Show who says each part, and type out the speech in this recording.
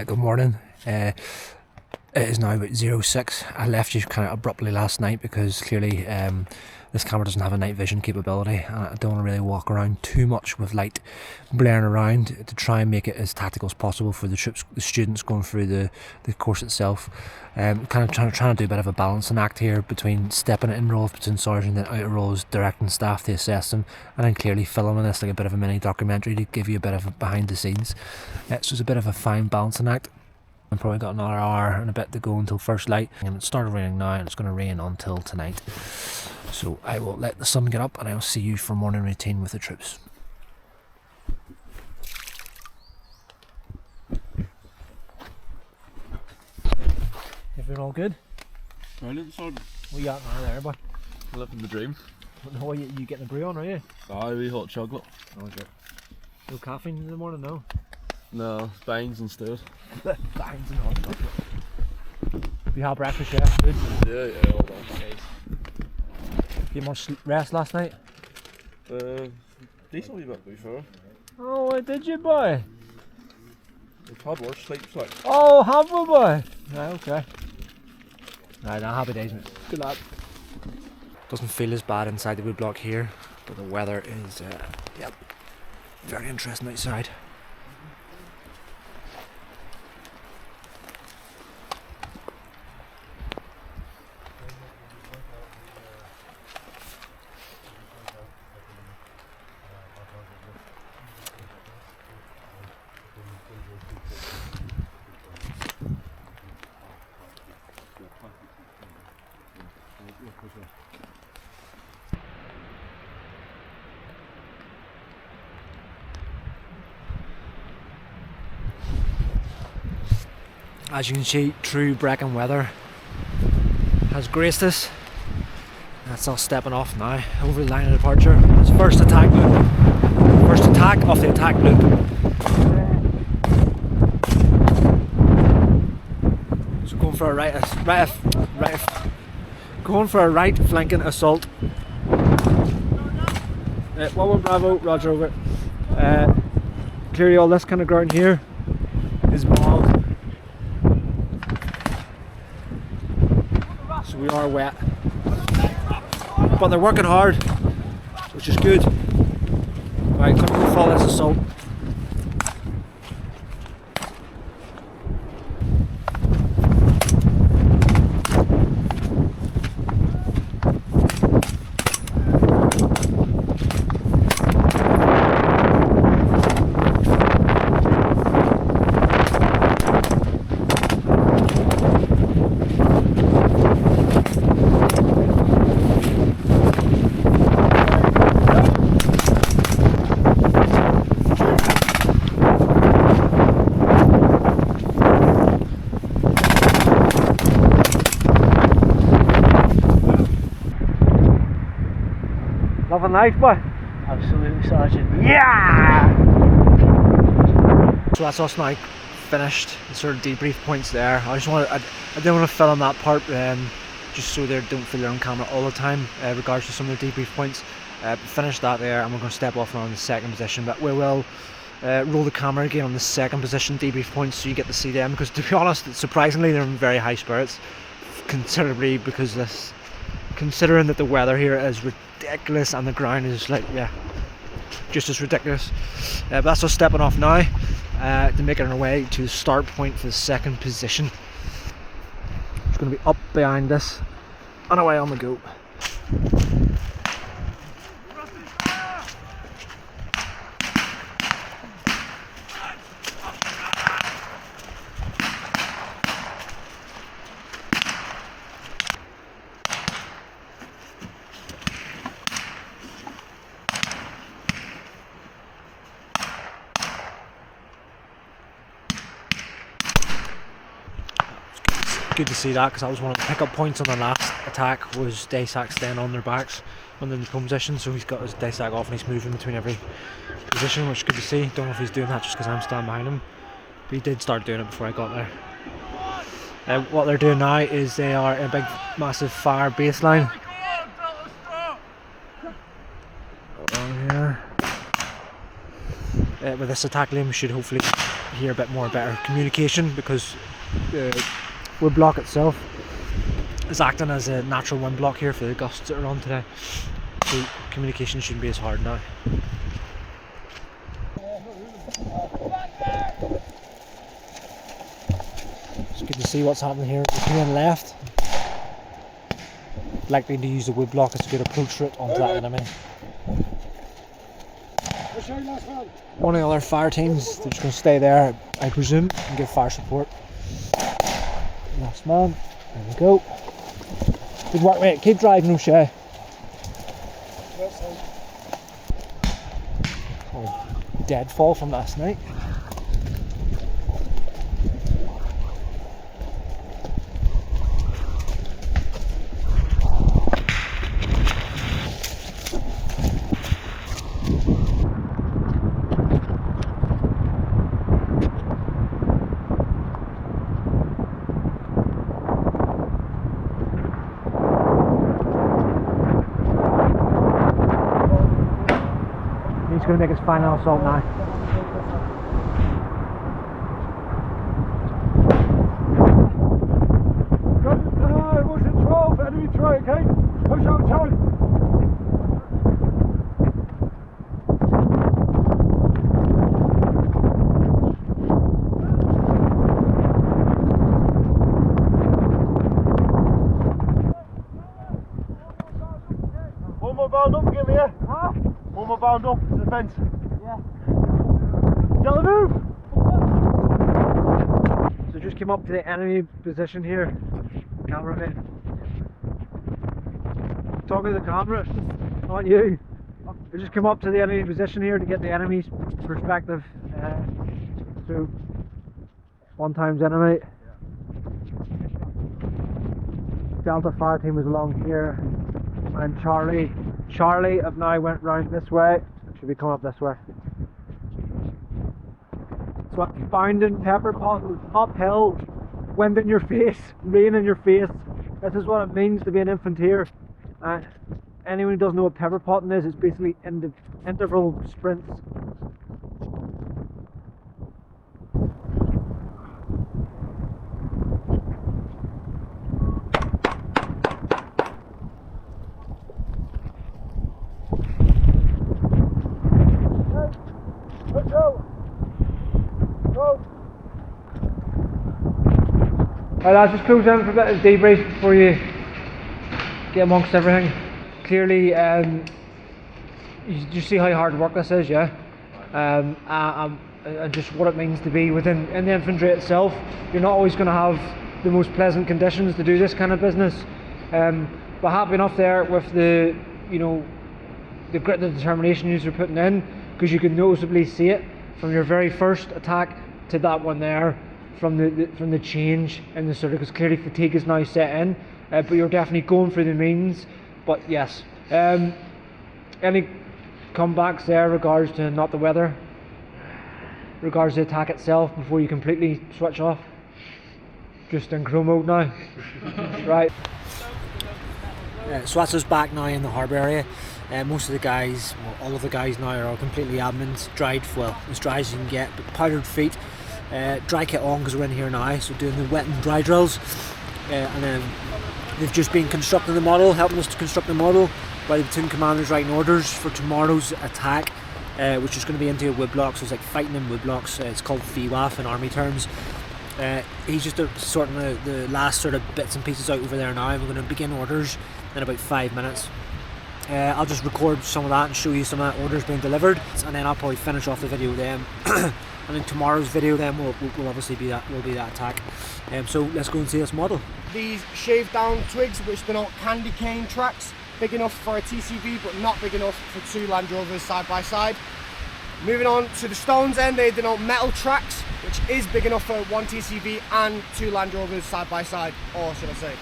Speaker 1: Good morning. It is now about 06. I left you kind of abruptly last night because clearly this camera doesn't have a night vision capability, and I don't want to really walk around too much with light blaring around to try and make it as tactical as possible for the troops, the students going through the course itself. Kind of trying to do a bit of a balancing act here between stepping in roles between sergeant and out roles, directing staff to assess them, and then clearly filming this like a bit of a mini documentary to give you a bit of a behind the scenes. So it's a bit of a fine balancing act. I've probably got another hour and a bit to go until first light, and it started raining now and it's going to rain until tonight. So I will let the sun get up and I'll see you for morning routine with the troops. Everything all good?
Speaker 2: Brilliant, Sergeant.
Speaker 1: What you at now there, boy?
Speaker 2: Living the dream.
Speaker 1: No, you getting a brew on, are you?
Speaker 2: Aye, wee hot chocolate.
Speaker 1: Oh, good. No caffeine in the morning, no?
Speaker 2: No, bangs instead.
Speaker 1: Bangs and hot chocolate. You had breakfast, yeah? Good?
Speaker 2: Yeah, all done.
Speaker 1: Get much rest last night?
Speaker 2: Decently bit, to be fair.
Speaker 1: Oh, did you, boy?
Speaker 2: We've had worse sleeps, like.
Speaker 1: Oh, have we, boy? Right, okay. Right, now happy days, mate. Good lad. Doesn't feel as bad inside the woodblock here, but the weather is, yep, very interesting outside. As you can see, true Brecon weather has graced us. That's us stepping off now over the line of departure. It's first attack loop. First attack off the attack loop. So going for a right flanking assault. 1-1 Bravo, Roger over. Clearly all this kind of ground here is bog. So we are wet, but they're working hard, which is good. Right, gonna follow this assault. Loving life, boy?
Speaker 3: Absolutely, Sergeant.
Speaker 1: Yeah! So that's us now finished, the sort of debrief points there. I didn't want to film that part just so they don't feel they're on camera all the time regards to some of the debrief points. Finish that there and we're going to step off now on the second position, but we will roll the camera again on the second position debrief points so you get to see them, because to be honest, surprisingly they're in very high spirits, considerably, because considering that the weather here is ridiculous and the ground is like, yeah, just as ridiculous. But that's us stepping off now to make it our way to the start point for the second position. It's going to be up behind us and away on the go. Good to see that, because that was one of the pickup points on the last attack, was Daysack staying on their backs when they're in the pole position, so he's got his Daysack off and he's moving between every position, which is good to see. Don't know if he's doing that just because I'm standing behind him, but he did start doing it before I got there. What they're doing now is they are in a big massive fire baseline. With this attack lane we should hopefully hear a bit more better communication, because the wood block itself is acting as a natural wind block here for the gusts that are on today, so communication shouldn't be as hard now. It's good to see what's happening here. We're coming left, likely to use the wood block as a good approach route onto that enemy. One of the other fire teams, they're just going to stay there, I presume, and give fire support. Last man, there we go. Good work, mate. Keep driving, O'Shea. Oh, deadfall from last night. He's going to make his final assault now.
Speaker 2: What's in 12? Enemy try, okay? Push out time. One more bound up, give me here. Huh? One more bound up to the fence.
Speaker 3: Yeah.
Speaker 2: Yellow move!
Speaker 1: So just came up to the enemy position here. Cameraman. Talking to the camera, not you. We just came up to the enemy position here to get the enemy's perspective. So, 1 times enemy. Delta fire team was along here, and Charlie have now went round this way. Should be coming up this way. So bounding pepper pot, uphill, wind in your face, rain in your face. This is what it means to be an infantry. Anyone who doesn't know what pepper potting is, it's basically interval sprints. Right lads, just close down for a bit of debrief before you get amongst everything. Clearly, you see how hard work this is, yeah? And just what it means to be in the infantry itself. You're not always going to have the most pleasant conditions to do this kind of business. But happy enough there with the grit and determination you're putting in, because you can noticeably see it from your very first attack to that one there, from the change in the sort of, because clearly fatigue is now set in, but you're definitely going through the means. But yes, any comebacks there regards to not the weather, regards to the attack itself before you completely switch off? Just in crow mode now. Right. So that's us back now in the harbour area. Most of the guys, well, all of the guys now are all completely admins, dried, well, as dry as you can get, but powdered feet. Dry kit on because we're in here now, so doing the wet and dry drills, and then they've just been constructing the model, helping us to construct the model while the platoon commander's writing orders for tomorrow's attack, which is going to be into a wood block, so it's like fighting in wood blocks. It's called FIWAF in army terms. He's just sorting the last sort of bits and pieces out over there now, and we're going to begin orders in about 5 minutes. I'll just record some of that and show you some of that orders being delivered, and then I'll probably finish off the video then. And in tomorrow's video then will obviously be that attack. So let's go and see this model.
Speaker 4: These shaved down twigs which denote candy cane tracks, big enough for a TCV but not big enough for 2 Land Rovers side by side. Moving on to the stones end, they denote metal tracks, which is big enough for 1 TCV and 2 Land Rovers side by side, or should I say